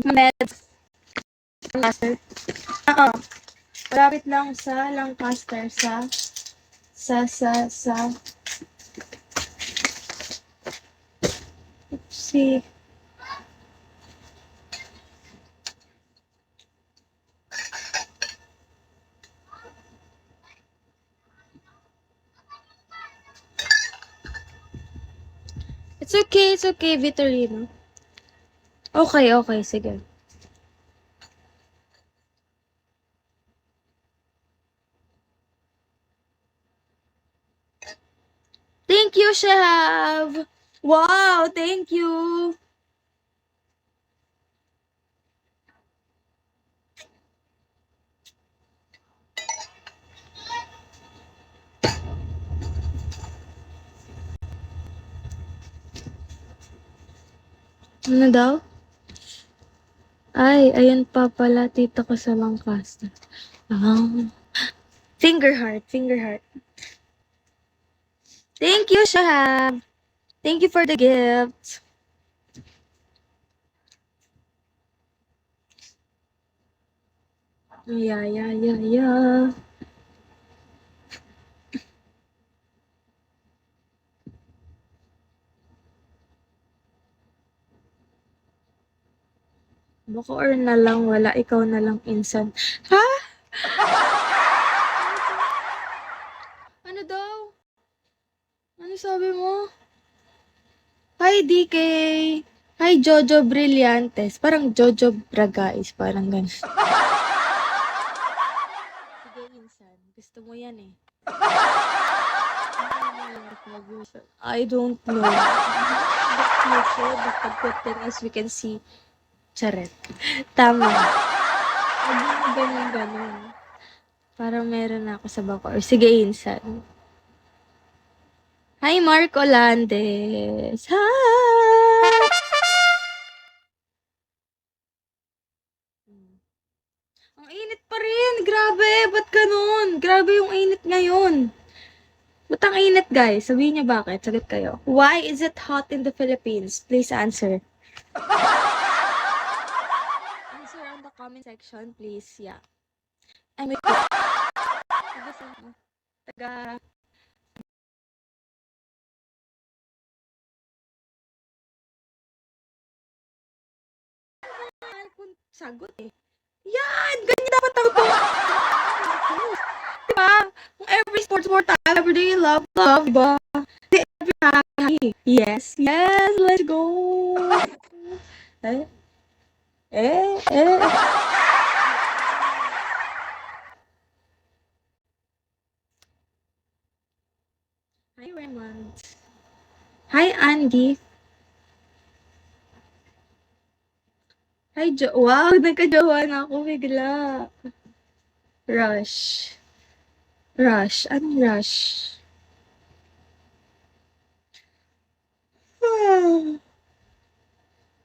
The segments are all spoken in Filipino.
Meds. Lancaster. Oo. Malapit lang sa Lancaster. See. It's okay, Vitorino. Okay, sige. Thank you, Shahab! Wow, thank you! Ano daw? Ay, ayan pa pala, tita ko sa Lancaster. Finger heart. Thank you, Shahab! Thank you for the gift. Yeah. Baka or na lang, wala, ikaw na lang insan. Ha? Ano daw? Ano sabi mo? Hi, DK! Hi, Jojo Brillantes. Parang Jojo Bragais, parang ganun. Sige, insan. Gusto mo yan eh. I don't know. The future, the good thing is we can see. Charet. Tama. Hindi mo ganun. Parang meron na ako sa bako. Or sige, insan. Hi, Mark Olandes. Hi! Ang init pa rin. Grabe. Ba't ganun? Grabe yung init ngayon. Ba't ang init, guys? Sabihin niyo bakit. Sagot kayo. Why is it hot in the Philippines? Please answer. Answer on the comment section, please. Yeah. I'm with you. Taga... Sagot eh. Yan! Ganyan dapat ang diba? Kung every sport time, every day love, diba? Every happy. Yes, let's go! Eh. Hi, Raymond. Hi, Andy. Hi, wow, nagka-jowa na ako bigla. Rush. Anong rush?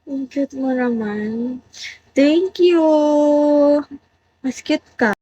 Ang cute mo naman. Thank you. Mas cute ka.